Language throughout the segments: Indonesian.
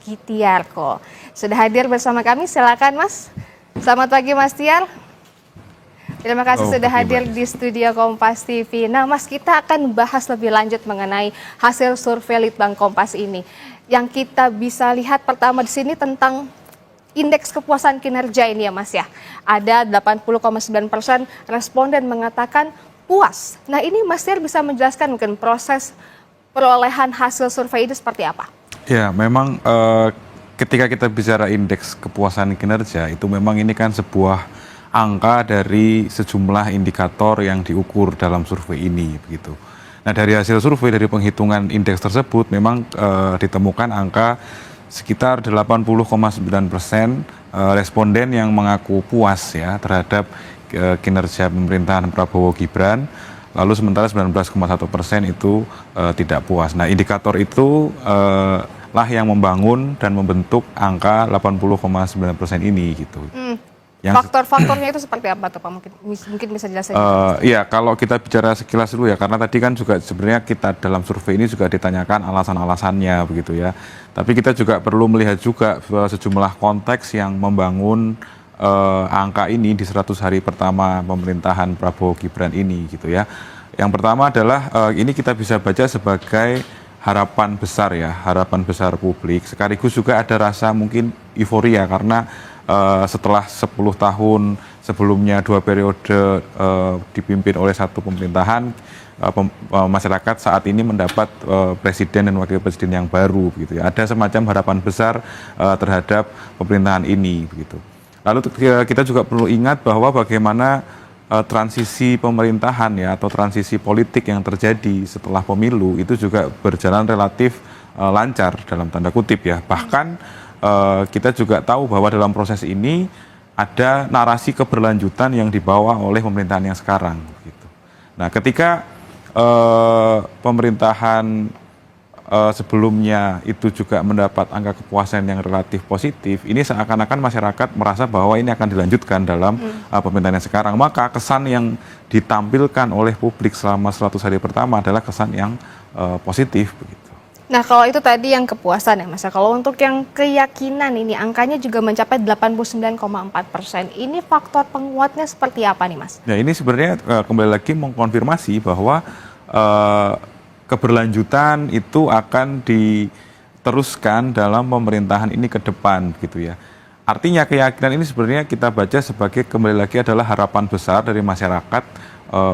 Tiarko sudah hadir bersama kami, silakan Mas. Selamat pagi Mas Tiar. Terima kasih sudah hadir di studio Kompas TV. Nah Mas, kita akan bahas lebih lanjut mengenai hasil survei Litbang Kompas ini. Yang kita bisa lihat pertama di sini tentang indeks kepuasan kinerja ini ya Mas ya. Ada 80,9% responden mengatakan puas. Nah ini Mas Tiar bisa menjelaskan mungkin proses perolehan hasil survei ini seperti apa? Ya, memang ketika kita bicara indeks kepuasan kinerja, itu memang ini kan sebuah angka dari sejumlah indikator yang diukur dalam survei ini, begitu. Nah, dari hasil survei, dari penghitungan indeks tersebut, memang ditemukan angka sekitar 80,9% responden yang mengaku puas ya terhadap kinerja pemerintahan Prabowo Gibran. Lalu sementara 19,1% itu tidak puas. Nah, indikator itu lah yang membangun dan membentuk angka 80,9% ini gitu. Faktor-faktornya itu seperti apa tuh Pak? Mungkin bisa jelasin. Iya, kalau kita bicara sekilas dulu ya, karena tadi kan juga sebenarnya kita dalam survei ini juga ditanyakan alasan-alasannya begitu ya. Tapi kita juga perlu melihat juga sejumlah konteks yang membangun angka ini di 100 hari pertama pemerintahan Prabowo Gibran ini gitu ya. Yang pertama adalah ini kita bisa baca sebagai harapan besar ya, harapan besar publik. Sekaligus juga ada rasa mungkin euforia karena setelah 10 tahun sebelumnya 2 periode dipimpin oleh satu pemerintahan, masyarakat saat ini mendapat presiden dan wakil presiden yang baru begitu ya. Ada semacam harapan besar terhadap pemerintahan ini begitu. Lalu kita juga perlu ingat bahwa bagaimana transisi pemerintahan ya atau transisi politik yang terjadi setelah pemilu itu juga berjalan relatif lancar dalam tanda kutip ya. Bahkan kita juga tahu bahwa dalam proses ini ada narasi keberlanjutan yang dibawa oleh pemerintahan yang sekarang. Gitu. Nah, ketika pemerintahan sebelumnya itu juga mendapat angka kepuasan yang relatif positif, ini seakan-akan masyarakat merasa bahwa ini akan dilanjutkan dalam pemerintahan yang sekarang. Maka kesan yang ditampilkan oleh publik selama 100 hari pertama adalah kesan yang positif begitu. Nah kalau itu tadi yang kepuasan ya Mas, kalau untuk yang keyakinan ini angkanya juga mencapai 89,4%. Ini faktor penguatnya seperti apa nih Mas? Ya ini sebenarnya kembali lagi mengkonfirmasi bahwa keberlanjutan itu akan diteruskan dalam pemerintahan ini ke depan gitu ya. Artinya keyakinan ini sebenarnya kita baca sebagai kembali lagi adalah harapan besar dari masyarakat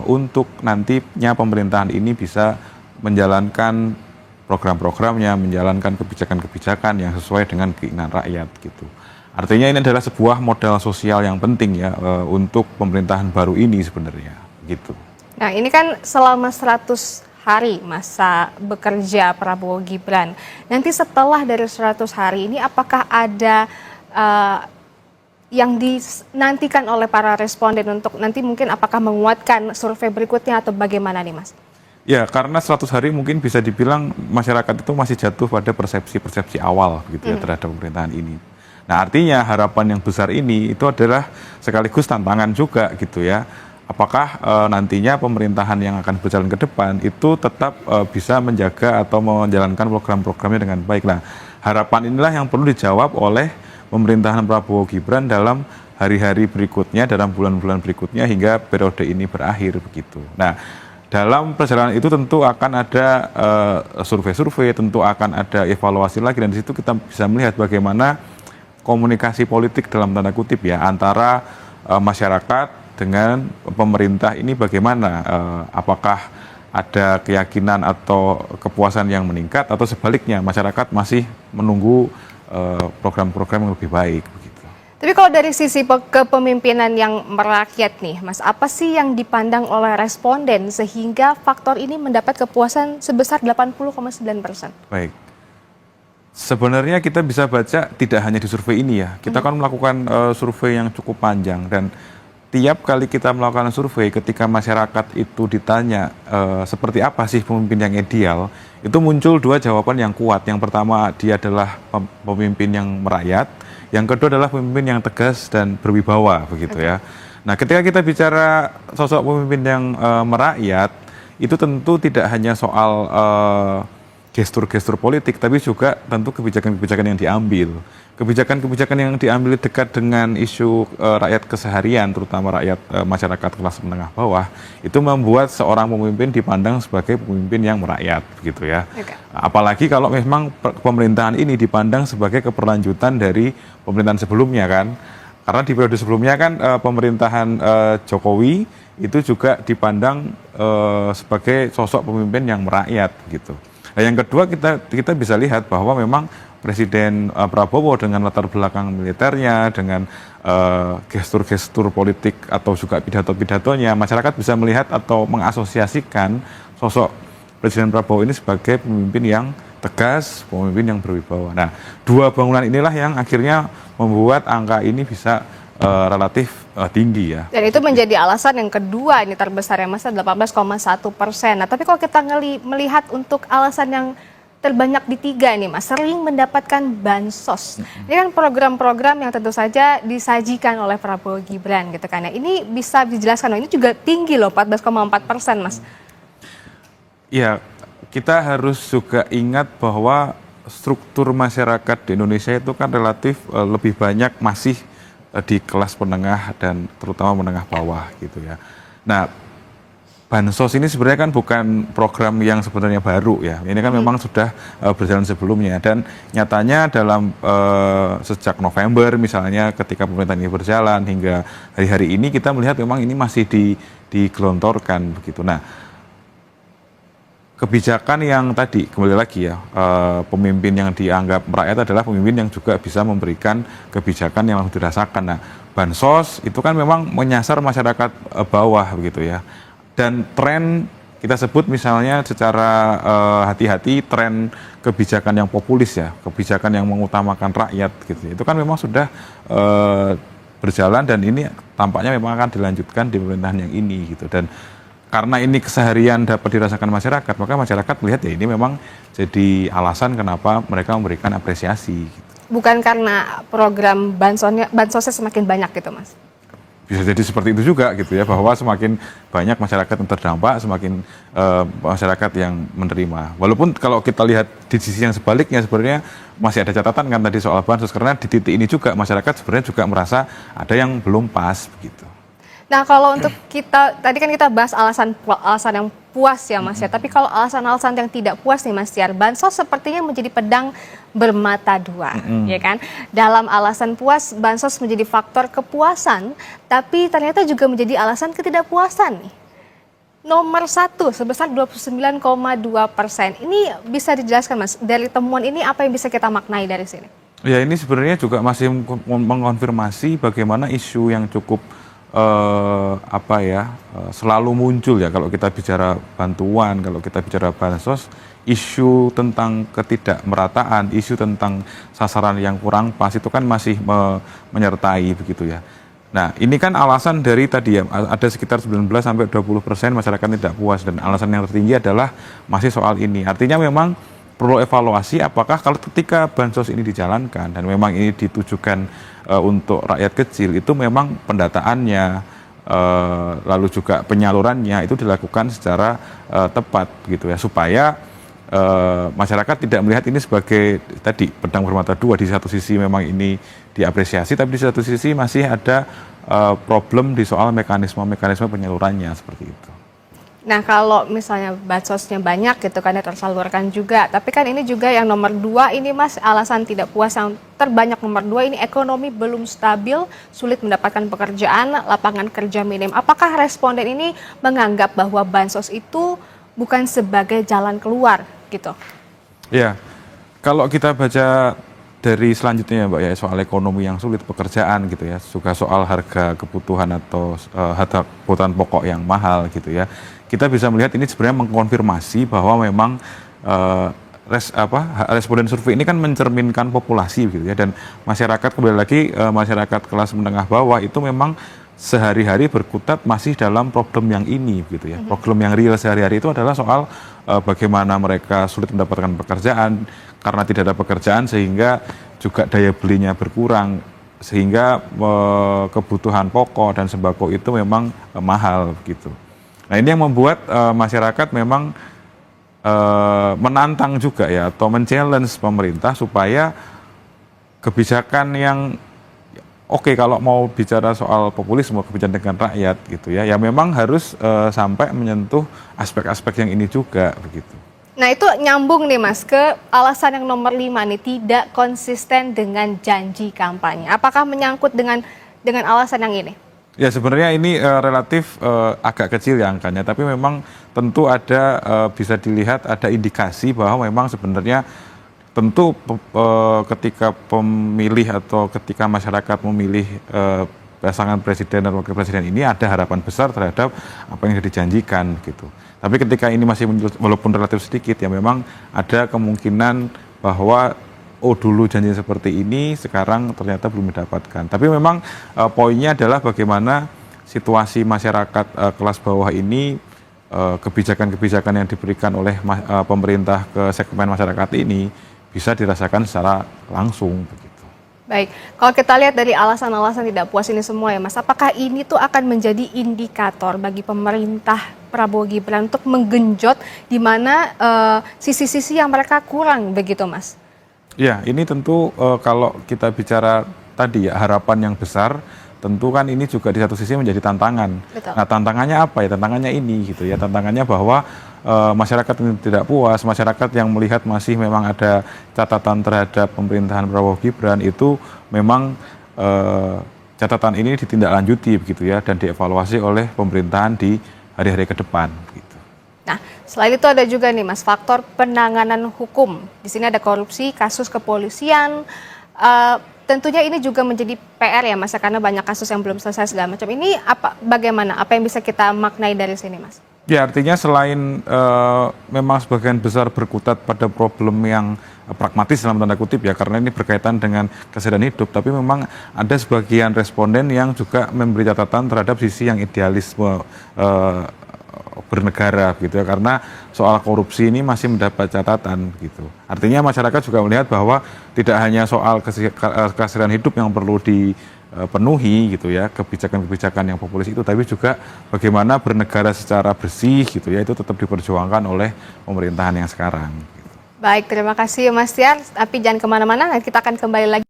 untuk nantinya pemerintahan ini bisa menjalankan program-programnya, menjalankan kebijakan-kebijakan yang sesuai dengan keinginan rakyat gitu. Artinya ini adalah sebuah modal sosial yang penting ya untuk pemerintahan baru ini sebenarnya gitu. Nah ini kan selama 100 hari masa bekerja Prabowo Gibran. Nanti setelah dari 100 hari ini apakah ada yang dinantikan oleh para responden untuk nanti mungkin apakah menguatkan survei berikutnya atau bagaimana nih Mas? Ya karena 100 hari mungkin bisa dibilang masyarakat itu masih jatuh pada persepsi-persepsi awal gitu ya terhadap pemerintahan ini. Nah artinya harapan yang besar ini itu adalah sekaligus tantangan juga gitu ya. Apakah nantinya pemerintahan yang akan berjalan ke depan itu tetap bisa menjaga atau menjalankan program-programnya dengan baik. Nah, harapan inilah yang perlu dijawab oleh pemerintahan Prabowo Gibran dalam hari-hari berikutnya, dalam bulan-bulan berikutnya hingga periode ini berakhir begitu. Nah, dalam perjalanan itu tentu akan ada survei-survei, tentu akan ada evaluasi lagi dan di situ kita bisa melihat bagaimana komunikasi politik dalam tanda kutip ya antara masyarakat dengan pemerintah ini bagaimana, apakah ada keyakinan atau kepuasan yang meningkat atau sebaliknya masyarakat masih menunggu program-program yang lebih baik begitu. Tapi kalau dari sisi kepemimpinan yang merakyat nih Mas, apa sih yang dipandang oleh responden sehingga faktor ini mendapat kepuasan sebesar 80,9%? Baik. Sebenarnya kita bisa baca tidak hanya di survei ini ya, kita kan melakukan survei yang cukup panjang dan tiap kali kita melakukan survei ketika masyarakat itu ditanya seperti apa sih pemimpin yang ideal, itu muncul dua jawaban yang kuat. Yang pertama dia adalah pemimpin yang merakyat, yang kedua adalah pemimpin yang tegas dan berwibawa begitu ya. Nah ketika kita bicara sosok pemimpin yang merakyat, itu tentu tidak hanya soal gestur-gestur politik, tapi juga tentu kebijakan-kebijakan yang diambil. Kebijakan-kebijakan yang diambil dekat dengan isu rakyat keseharian, terutama rakyat masyarakat kelas menengah bawah, itu membuat seorang pemimpin dipandang sebagai pemimpin yang merakyat, gitu ya. Okay. Apalagi kalau memang pemerintahan ini dipandang sebagai keberlanjutan dari pemerintahan sebelumnya kan. Karena di periode sebelumnya kan pemerintahan Jokowi itu juga dipandang sebagai sosok pemimpin yang merakyat, gitu. Nah, yang kedua kita bisa lihat bahwa memang Presiden Prabowo dengan latar belakang militernya, dengan gestur-gestur politik atau juga pidato-pidatonya, masyarakat bisa melihat atau mengasosiasikan sosok Presiden Prabowo ini sebagai pemimpin yang tegas, pemimpin yang berwibawa. Nah, dua bangunan inilah yang akhirnya membuat angka ini bisa relatif tinggi ya. Dan itu menjadi alasan yang kedua ini terbesar ya Mas, 18,1%. Nah, tapi kalau kita melihat untuk alasan yang terbanyak di tiga ini Mas, sering mendapatkan bansos. Ini kan program-program yang tentu saja disajikan oleh Prabowo Gibran gitu kan ya. Ini bisa dijelaskan, ini juga tinggi loh, 14,4% Mas. Ya, kita harus juga ingat bahwa struktur masyarakat di Indonesia itu kan relatif lebih banyak masih di kelas menengah dan terutama menengah bawah gitu ya. Nah, bansos ini sebenarnya kan bukan program yang sebenarnya baru ya. Ini kan memang sudah berjalan sebelumnya dan nyatanya dalam sejak November misalnya ketika pemerintahan ini berjalan hingga hari-hari ini kita melihat memang ini masih digelontorkan begitu. Nah, kebijakan yang tadi kembali lagi ya, pemimpin yang dianggap merakyat adalah pemimpin yang juga bisa memberikan kebijakan yang langsung dirasakan. Nah, bansos itu kan memang menyasar masyarakat bawah begitu ya. Dan tren kita sebut misalnya secara hati-hati tren kebijakan yang populis ya, kebijakan yang mengutamakan rakyat gitu. Itu kan memang sudah berjalan dan ini tampaknya memang akan dilanjutkan di pemerintahan yang ini gitu. Dan karena ini keseharian dapat dirasakan masyarakat, maka masyarakat melihat ya ini memang jadi alasan kenapa mereka memberikan apresiasi. Gitu. Bukan karena program bansosnya semakin banyak gitu Mas? Bisa jadi seperti itu juga gitu ya, bahwa semakin banyak masyarakat yang terdampak, semakin masyarakat yang menerima. Walaupun kalau kita lihat di sisi yang sebaliknya sebenarnya masih ada catatan kan tadi soal bansos, karena di titik ini juga masyarakat sebenarnya juga merasa ada yang belum pas begitu. Nah, kalau untuk kita, tadi kan kita bahas alasan yang puas ya Mas ya, tapi kalau alasan-alasan yang tidak puas nih Mas Tiar, bansos sepertinya menjadi pedang bermata dua, ya kan? Dalam alasan puas, bansos menjadi faktor kepuasan, tapi ternyata juga menjadi alasan ketidakpuasan nih. Nomor 1 sebesar 29,2%. Ini bisa dijelaskan Mas, dari temuan ini apa yang bisa kita maknai dari sini? Ya, ini sebenarnya juga masih mengonfirmasi bagaimana isu yang cukup selalu muncul ya kalau kita bicara bantuan, kalau kita bicara bansos, isu tentang ketidakmerataan, isu tentang sasaran yang kurang pas itu kan masih menyertai begitu ya. Nah, ini kan alasan dari tadi ya, ada sekitar 19-20% masyarakat tidak puas dan alasan yang tertinggi adalah masih soal ini. Artinya memang perlu evaluasi apakah kalau ketika bansos ini dijalankan dan memang ini ditujukan untuk rakyat kecil, itu memang pendataannya lalu juga penyalurannya itu dilakukan secara tepat gitu ya, supaya masyarakat tidak melihat ini sebagai tadi pedang bermata dua. Di satu sisi memang ini diapresiasi, tapi di satu sisi masih ada problem di soal mekanisme penyalurannya seperti itu. Nah, kalau misalnya bansosnya banyak gitu kan ya, tersalurkan juga, tapi kan ini juga yang nomor 2 ini Mas, alasan tidak puas yang terbanyak nomor 2 ini ekonomi belum stabil, sulit mendapatkan pekerjaan, lapangan kerja minim. Apakah responden ini menganggap bahwa bansos itu bukan sebagai jalan keluar gitu? Ya, kalau kita baca dari selanjutnya Mbak ya, soal ekonomi yang sulit, pekerjaan gitu ya, juga soal harga kebutuhan atau harga kebutuhan pokok yang mahal gitu ya, kita bisa melihat ini sebenarnya mengkonfirmasi bahwa memang responden survei ini kan mencerminkan populasi gitu ya, dan masyarakat kembali lagi masyarakat kelas menengah bawah itu memang sehari-hari berkutat masih dalam problem yang ini gitu ya. Problem yang real sehari-hari itu adalah soal bagaimana mereka sulit mendapatkan pekerjaan, karena tidak ada pekerjaan sehingga juga daya belinya berkurang, sehingga kebutuhan pokok dan sembako itu memang mahal gitu. Nah, ini yang membuat masyarakat memang menantang juga ya, atau men-challenge pemerintah supaya kebijakan yang oke, kalau mau bicara soal populisme, kebijakan dengan rakyat gitu ya, ya memang harus sampai menyentuh aspek-aspek yang ini juga begitu. Nah itu nyambung nih Mas ke alasan yang nomor 5 nih, tidak konsisten dengan janji kampanye. Apakah menyangkut dengan alasan yang ini? Ya sebenarnya ini relatif agak kecil ya angkanya, tapi memang tentu ada bisa dilihat ada indikasi bahwa memang sebenarnya tentu ketika pemilih atau ketika masyarakat memilih pasangan presiden dan wakil presiden ini ada harapan besar terhadap apa yang dijanjikan gitu. Tapi ketika ini masih walaupun relatif sedikit ya memang ada kemungkinan bahwa oh dulu janji seperti ini sekarang ternyata belum didapatkan. Tapi memang poinnya adalah bagaimana situasi masyarakat kelas bawah ini, kebijakan-kebijakan yang diberikan oleh pemerintah ke segmen masyarakat ini bisa dirasakan secara langsung begitu. Baik, kalau kita lihat dari alasan-alasan tidak puas ini semua ya Mas, apakah ini tuh akan menjadi indikator bagi pemerintah Prabowo Gibran untuk menggenjot di mana sisi-sisi yang mereka kurang begitu Mas? Ya, ini tentu kalau kita bicara tadi ya harapan yang besar, tentu kan ini juga di satu sisi menjadi tantangan. Betul. Nah tantangannya apa ya? Tantangannya ini gitu ya, tantangannya bahwa masyarakat ini tidak puas, masyarakat yang melihat masih memang ada catatan terhadap pemerintahan Prabowo Gibran itu memang catatan ini ditindaklanjuti begitu ya dan dievaluasi oleh pemerintahan di hari-hari ke depan. Gitu. Nah, selain itu ada juga nih Mas faktor penanganan hukum. Di sini ada korupsi, kasus kepolisian. Tentunya ini juga menjadi PR ya Mas, karena banyak kasus yang belum selesai segala macam. Ini bagaimana? Apa yang bisa kita maknai dari sini Mas? Ya artinya selain memang sebagian besar berkutat pada problem yang pragmatis dalam tanda kutip ya karena ini berkaitan dengan kesehatan hidup, tapi memang ada sebagian responden yang juga memberi catatan terhadap sisi yang idealisme bernegara gitu ya karena soal korupsi ini masih mendapat catatan gitu. Artinya masyarakat juga melihat bahwa tidak hanya soal kesehatan hidup yang perlu dipenuhi gitu ya, kebijakan-kebijakan yang populis itu, tapi juga bagaimana bernegara secara bersih gitu ya, itu tetap diperjuangkan oleh pemerintahan yang sekarang. Baik, terima kasih Mas Tiar, tapi jangan kemana-mana, kita akan kembali lagi.